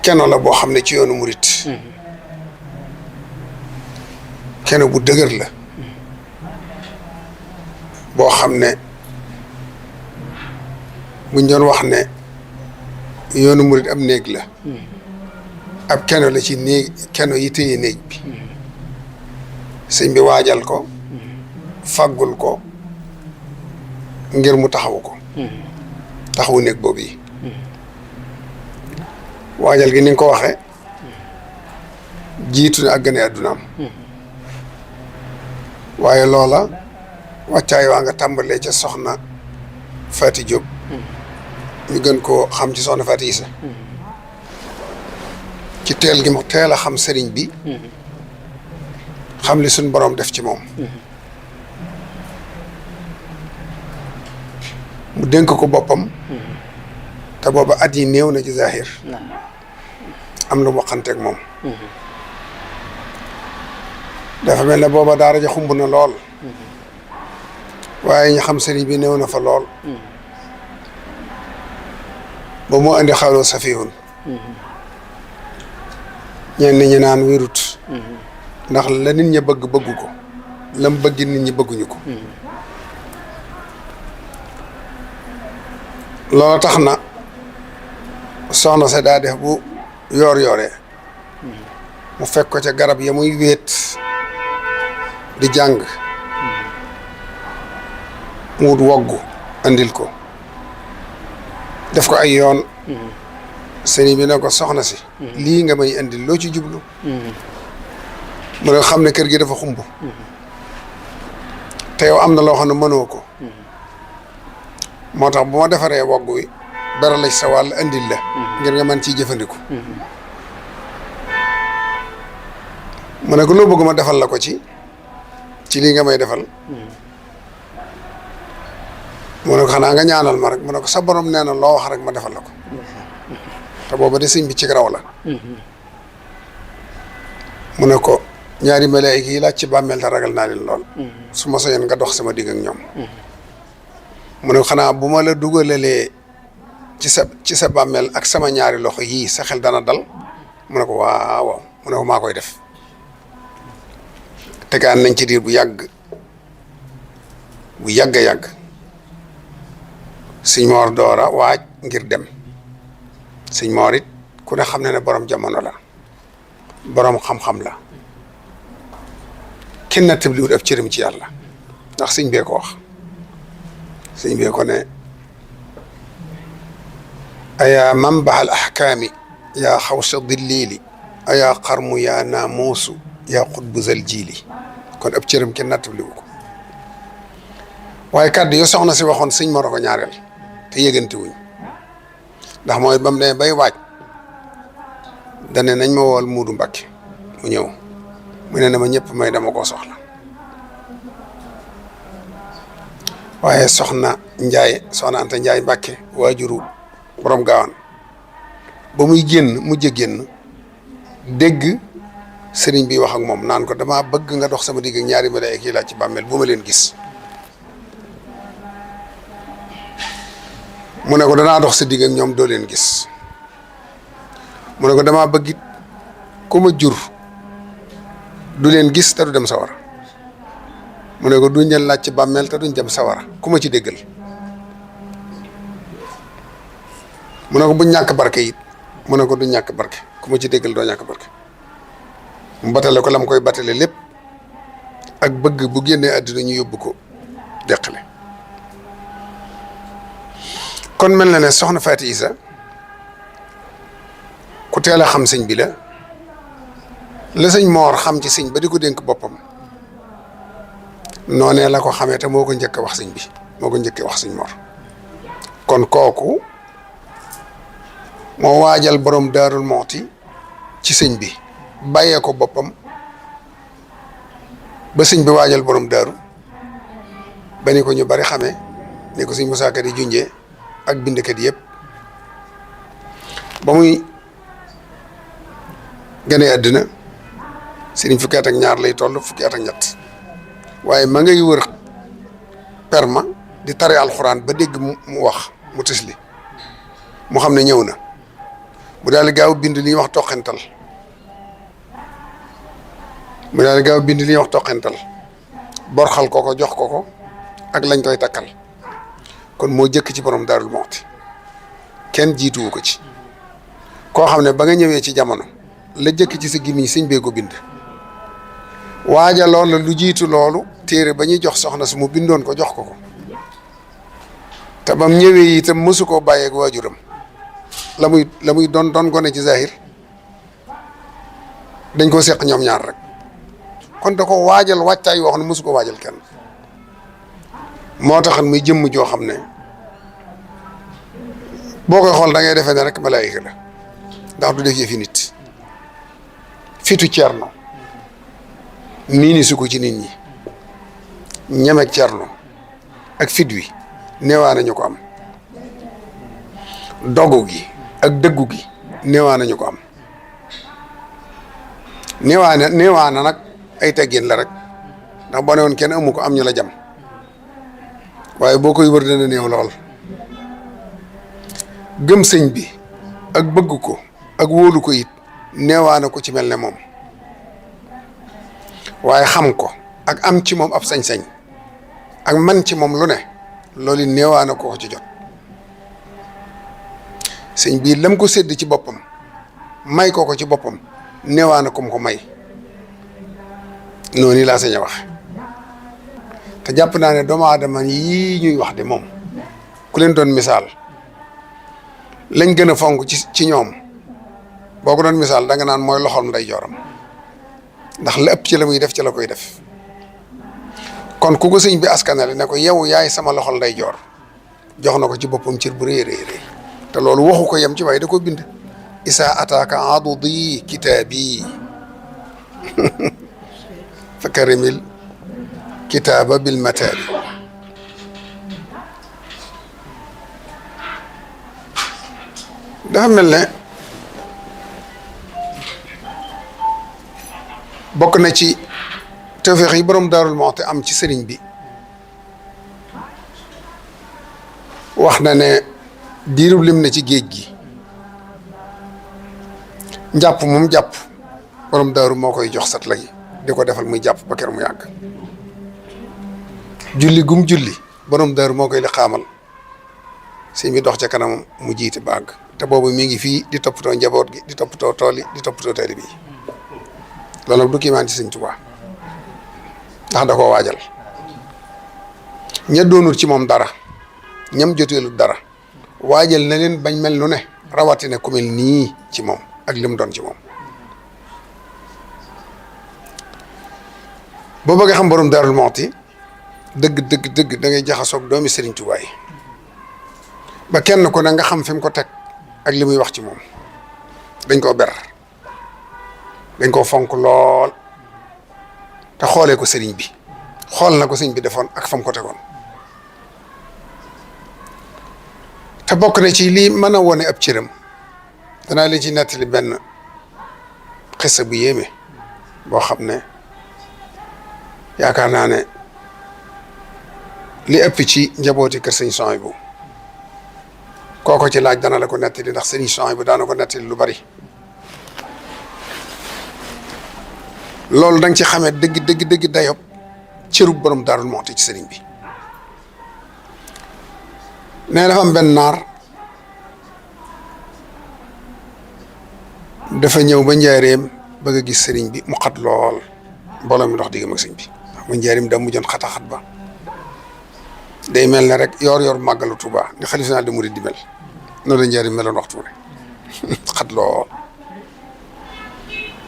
keno la boo xam ne ci yoonu murit keno bu dëgër la boo xam ne buñ doon wax ne yoonu murit ab néeg la ab keno la ci néeg keno yi téye néeg bi sëñ bi waajal ko faggul ko ngir mu taxawu ko taxawu néeg boobu yi waajal gi ni nga ko waxee jiitu na ak gane àddunaam waaye loola wàccaay waa nga tàmbalee ca soxna Faati Jóob ñu gën koo xam ci soxna Faati Isa ci teel gi mu teel a xam sëriñ bi xam li suñ boroom def ci moom mu dénk ko boppam te booba at yi néew na ci zahir am lu mu waxanteeg moom dafa mel ne booba daara ja xumb na lool waaye ñu xam sëriñ bi néew na fa lool ba mu andi xawloo safihun ñenn ñi naan wérut ndax la nit ñi bëgg bëggu ko lam bëgg nit ñi bëgguñu ko loolu tax na soxna sa daa def bu yoor yooree mu fekk ko ca garab ya muy wéet di jàng mu wut woggu andil ko def ko ay yoon sëriñ bi ne ko soxna si lii nga may andil loo ci jublu mu ne xam ne kër gi dafa xumb te yow am na loo xam ne mënoo ko moo tax bu ma defaree woggu wi dara la ci sa wàll andil la ngir nga mën ciy jëfandiku mu ne ko loo bëgg ma defal la ko ci lii nga may defal mu ne ko xanaa nga ñaanal ma rek mu ne ko sa borom nee na loo wax rek ma defal la ko te booba de sëñ bi ci raw la mu ne ko ñaari malaayika yi laaj ci bàmmeel te ragal naa leen lool su ma soñoon nga dox sama digg ak ñoom mu ne ko xanaa bu ma la dugalalee ci sa bàmmeel ak sama ñaari loxo yii sa xel dana dal mu ne ko waaw waaw mu ne ko maa koy def tegaan nañ ci diir bu yàgg a yàgg sëñ Moor doora waaj ngir dem sëñ Moor it ku ne xam ne borom jamono la borom xam-xam la kenn na tëbliwut ab cëram ci yàlla ndax sëñ bee ko wax sëñ bee ko ne ayaa manbaxal ahkaami yaa xawsa dilliili ayaa xarmu yaa naamuusu yaa xutbu zal jiili kon ab cëram kenn nattabliwu ko waaye kàddu yo soxna si waxoon sëñ Mor ko ñaareel te yëgante wuñ ndax mooy ba mu ne bay waaj dane nañ ma wool Muudu Mbàkke mu ñëw mu ne na ma ñëpp may dama koo soxla waaye soxna Anta Njaay Mbàkke waajuru borom gaawaan ba muy mujj génn dégg sëriñ bi wax ak moom naan ko dama bëgg nga dox sama digg ak ñaari malaayika yi laaj ci bàmmeel bu ma leen gis mu ne ko danaa dox sa digg ak ñoom doo leen gis mu ne ko damaa bëgg it ku ma jur du leen gis te du dem sawara mu ne ko duñ leen laaj ci bàmmeel te duñ dem sawara ku ma ci déggal mu ne ko bu ñàkk barke it mu ne ko du ñàkk barke ku ma ci déggal doo ñàkk barke mu batale ko la mu koy batale lépp ak bëgg bu génnee àddina ñu yóbbu ko deqale kon mel na ne soxna Faati Isa ku teel a xam sëñ bi la sëñ Moor xam ci sëñ ba di ko dénk boppam noonee la ko xamee te moo ko njëkk a wax sëñ bi moo ko njëkkee wax sëñ Moor kon kooku moo waajal borom Daarul Muxti ci sëñ bi bàyyee ko boppam ba sëñ bi waajal borom daaru ba ni ko ñu bari xamee ni ko sëñ Musaa Ka di junjee ak bindkat yëpp ba muy gane àddina sëriñ fukki at ak ñaar lay toll fukki at ak ñett waaye ma ngay wër perma di tare alxuraan ba dégg mu wax mu tisli mu xam ne ñëw na mu mu daal di gaaw bind li ñuy wax toqental borxal ko jox ko ak lañ koy takkal kon moo jëkk ci borom Daarul Muxti kenn jiituwu ko ci koo xam ne ba nga ñëwee ci jamono la jëkk ci sa gémmiñ sëñ bee ko bind waajaloon la lu jiitu loolu téere ba ñuy jox soxna su mu bindoon ko jox ko te bam ñëwee itam mësu koo bàyyeeg waajuram la muy doon gone ci zahir dañ ko seq ñoom ñaar rek kon da ko waajal wàccaay yoo xam ne mësu ko waajal kenn moo taxan muy jëmm joo xam ne boo koy xool da ngay defee ne rek malaayika la ndax du def yëfi nit fitu cerno miini su ko ci nit ñi ñemek cerno ak fit wi neewaa nañu ko am dogu gi ak dëggu gi neewaa nañu ko am neewaa na nag ay teggin la rek ndax boo ne woon kenn amu ko am ñu la jam waaye boo koy wër dana néew lool gëm sëñ bi ak bëgg ko ak wóolu ko it neewaa na ko ci mel ne moom waaye xam ko ak am ci moom ab sañ-sañ ak man ci moom lu ne loolu neewaa na ko ci jot sëñ bii lam ko sédd ci boppam may ko ci boppam neewaa na ko mu ko may noonu laa sañ a wax te jàpp naa ne doomu aadama yii ñuy wax de moom ku leen doon misaal lañ gën a fonk ci ñoom boo ko doon misaal da nga naan mooy loxoom nday jooram ndax la ëpp ci la muy def ci la koy def kon ku ko sëñ bi askanale ne ko yow yaay sama loxol nday joor jox na ko ci boppam cër bu rëy rëy te loolu waxu ko yem ci waaye da ko bind isaa ataaka adudi kitaabi fa karimil kitaaba bil mataabi dafa mel ne bokk na ci tawfeex yi borom Daarul Muxti am ci sëriñ bi wax na ne diirub lim na ci géej gi njàpp moom jàpp borom daaru moo koy jox sat lay di ko defal muy jàpp ba ker mu yàgg julli gum julli borom daaru moo koy li xaamal sëñ bi dox ca kanam mu jiite baag te boobu mi ngi fii di toppatoo njaboot gi di toppatoo tool yi di toppatoo taalibe yi loolu nag du kiimaan ci sëñ Tuubaa ndax da koo waajal ña doonul ci moom dara ñam joteelu dara waajal na leen bañ mel nu ne rawatina ku mel nii ci moom ak lim doon ci moom boo bëggee xam borom Daarul Muxti dëgg da ngay jaxasoog doomi Sëriñ Tuubaa yi ba kenn ku ne nga xam fi mu ko teg ak li muy wax ci moom dañ koo ber dañ koo fonk lool te xoolee ko sëriñ bi xool na ko sëriñ bi defoon ak fa mu ko tegoon te bokk na ci lii mën a wone ab cëram danaa leen ci nettali benn xissa bu yéeme boo xam ne yaakaar naa ne li ëpp ci njabooti kër sëñ Souhaïbou kooko ci laaj dana la ko nettali ndax sëñ Souhaïbou daana ko nettali lu bari loolu da nga ci xamee dëgg dayob cërub borom Daarul Muxti ci sëriñ bi nee dafa am benn naar dafa ñëw ba njaareem bëgg a gis sëriñ bi mu xat lool mbooloo mi dox diggam ak sëriñ bi mu njaareem da mujjoon xat ba day mel ne rek yor màggalu Tuuba ni xalifa général des mourides di mel noonu la njaareem meloon waxtu ne xat lool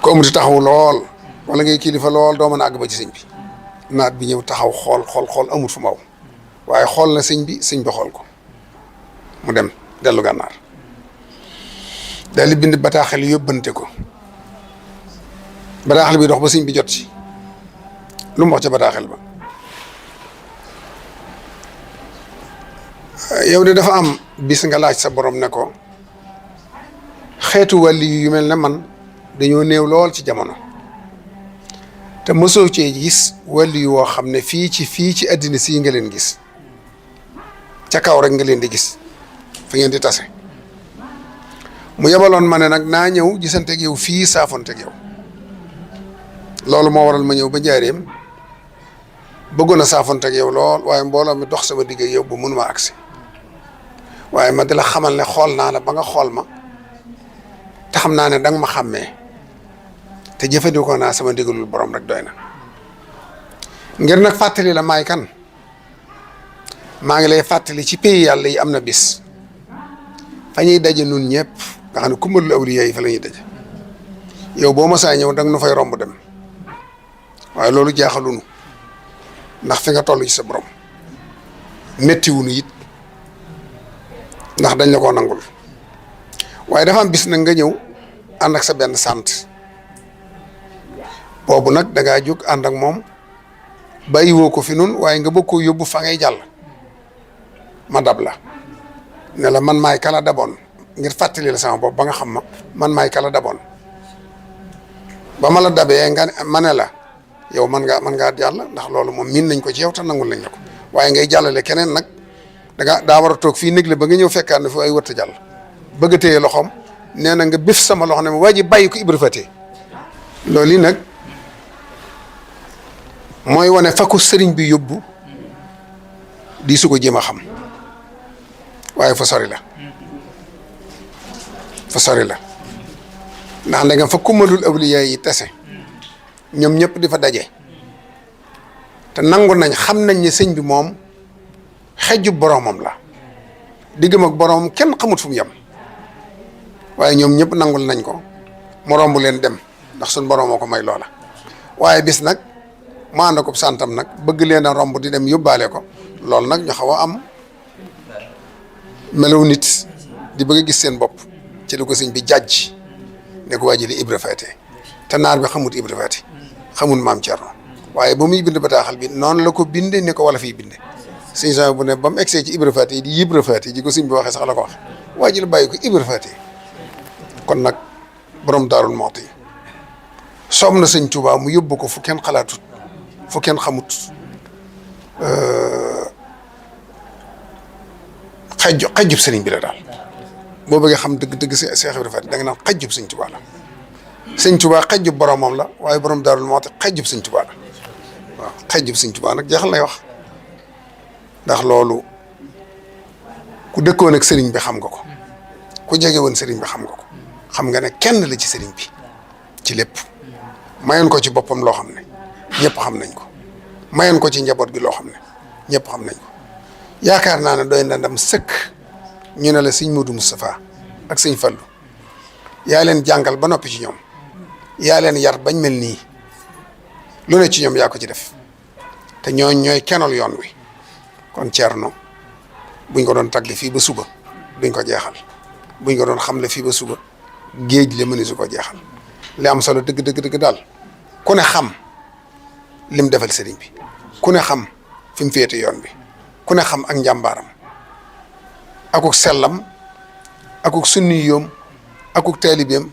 ko amuti taxaw lool wala ngay kilifa lool doo mën a àgg ba ci sëñ bi naat bi ñëw taxaw xool amut fu maw waaye xool na sëñ bi xool ko mu dem dellu gànnaar daal di bind bataaxel yóbbante ko bataaxel bi dox ba sëñ bi jot ci lu mu wax ca bataaxel ba yow de dafa am bis nga laaj sa borom ne ko xeetu wàlli yu mel ne man dañoo néew lool ci jamono te mosoo cee gis wàlli yu woo xam ne fii ci àddina sii nga leen gis ca kaw rek nga leen di gis fa ngeen di tase mu yebaloon ma ne nag naa ñëw gisanteeg yow fii saafonteeg yow loolu moo waral ma ñëw ba njaareem bëggoon a saafonteeg yow lool waaye mbooloo mi dox sama digg yow ba mënuma agsi waaye ma di la xamal ne xool naa la ba nga xool ma te xam naa ne danga ma xàmmee te jëfandikoo naa sama ndigalul borom rek doy na ngir nag fàttali la maay kan maa ngi lay fàttali ci pays yàlla yi am na bis fa ñuy daje nun ñëpp nga xam ne kumbalul awliya yi fa la ñuy daje yow boo masaa ñëw danga nu fay romb dem waaye loolu jaaxalunu ndax fi nga toll ci sa borom méttiwunu it ndax dañ la koo nangul waaye dafa am bis nag nga ñëw ànd ak sa benn sant boobu nag dangaa jóg ànd ak moom bàyyiwoo ko fi nun waaye nga bëgg koo yóbbu fa ngay jàll ma dab la ne la man maay kala daboon ngir fàttali la sama bopp ba nga xam ma man maay kala daboon ba ma la dabee nga ma ne la yow man ngaa jàll ndax loolu moom miin nañ ko ci yow te nangul nañ la ko waaye ngay jàllale keneen nag daa war a toog fii négle ba nga ñëw fekkaat ne fi ay wërta jàll bëgg a téye loxoom nee na nga bif sama loxo ne ma waa ji bàyyi ko Ibra Faty loolu yi nag mooy wane fa ko sëriñ bi yóbbu di su ko jéem a xam waaye fa sori la ndax ndegam fa kumalul awliya yi tase ñoom ñëpp di fa daje te nangu nañ xam nañ ne sëñ bi moom xejju boromam la diggam ak boromam kenn xamut fu mu yem waaye ñoom ñëpp nangul nañ ko mu romb leen dem ndax suñ boromoo ko may loola waaye bis nag mu ànd ko santam nag bëgg leen a romb di dem yóbbaale ko loolu nag ñu xaw a am melaw nit di bëgg a gis seen bopp ci li ko sëñ bi jàjj ne ko waa ji li Ibra Faty te naar bi xamut Ibra Faty xamul maam Thierno waaye ba muy bind bataaxal bi noonu la ko binde ni ko wala fiy binde sëñ Jean bu ne ba mu egsee ci Ibra Faty di Ibra Faty ji ko sëñ bi waxee sax la ko wax waa ji la bàyyi ko Ibra Faty kon nag borom Daarul Muxti soob na sëñ Tuubaa mu yóbbu ko fu kenn xalaatut fu kenn xamut xajjub sëriñ bi la daal boo bëggee xam dëgg Seex Ibra Faty da nga naan xajjub sëñ Tuubaa la sëñ Tuubaa xajjub boromam la waaye borom Daarul Muxti xajjub sëñ Tuubaa la waaw xajjub sëñ Tuubaa nag jeexal lay wax ndax loolu ku dëkkoon ak sëriñ bi xam nga ko ku jege woon sëriñ bi xam nga ko xam nga ne kenn la ci sëriñ bi ci lépp mayoon ko ci boppam loo xam ne ñëpp xam nañ ko mayoon ko ci njaboot gi loo xam ne ñëpp xam nañ ko yaakaar naa ne doy na ndam sëkk ñu ne la sëñ Modou Moustapha ak sëñ Fallou yaa leen jàngal ba noppi ci ñoom yaa leen yar bañ mel nii lu ne ci ñoom yaa ko ci def te ñooy kenol yoon wi kon Thierno buñ ko doon tagg fii ba suba duñ ko jeexal buñ ko doon xamle fii ba suba géej la mëni su ko jeexal li am solo dëgg daal ku ne xam lim defal sëriñ bi ku ne xam fi mu féete yoon bi ku ne xam ak njàmbaaram akuk sellam akuk sunniyoom akuk taalibeem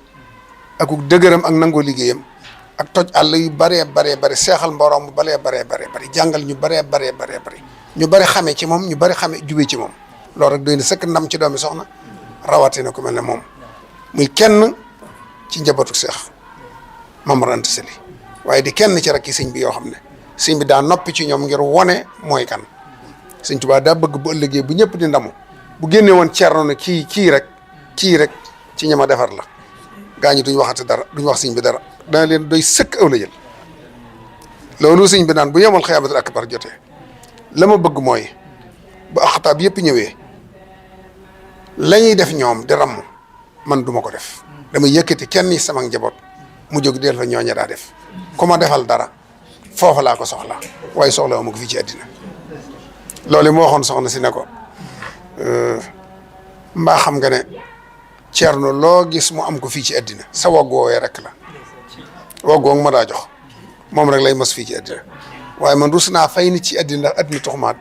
akuk dëgëram ak nangoo liggéeyam ak toj àll yu baree seexal mborom bu baree jàngal ñu baree ñu bari xamee ci moom ñu bari xamee jubee ci moom loolu rek doy na sëkk ndam ci doomi soxna rawatina ku mel ne moom muy kenn ci njabootu Seex Maam Mor Anta Sali waaye di kenn ci rakki sëñ bi yoo xam ne sëñ bi daa noppi ci ñoom ngir wone mooy kan sëñ Tuubaa daa bëgg bu ëllëgee bu ñëpp di ndamu bu génne woon Thierno ne kii rek ci ñama defar la gaa ñi duñ waxati dara duñ wax sëñ bi dara dana leen doy sëkk aw la jël loolu sëñ bi naan bu yemal xiyaamatul akbar jotee la ma bëgg mooy bu axtaab yëpp ñëwee la ñuy def ñoom di ramm man duma ko def damay yëkkati kenn ni sama njaboot mu jóg del fa ñooña daa def ku ma defal dara foofa laa ko soxla waaye soxla ma ko fii ci àddina loolu moo waxoon soxna si ne ko mbaa xam nga ne Thierno loo gis mu am ko fii ci àddina sa wagg woowee rek la wagg woog ma daa jox moom rek lay mos fii ci àddina waaye man rus naa fay nit ci àddina ndax àddina taxumaa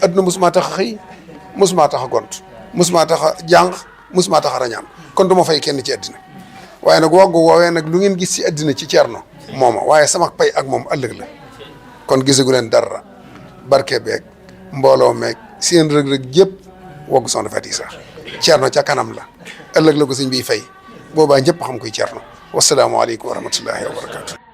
àddina mosumaa tax a xëy mosumaa tax a gont mosumaa tax a jàng mosumaa tax a rañaan kon du ma fay kenn ci àddina waaye nag wagg woowee nag lu ngeen gis ci àddina ci Thierno mooma waaye sama pay ak moom ëllëg la kon gisagu leen dara barke beeg mbooloo meeg seen rëg-rëg yëpp wagg Soxna Faty sax Cerno ca kanam la ëllëg la ko sëñ biy fay boobaa ñëpp xam koy Cerno wasalaamaaleykum wa rahmatullahi wa barakaatu.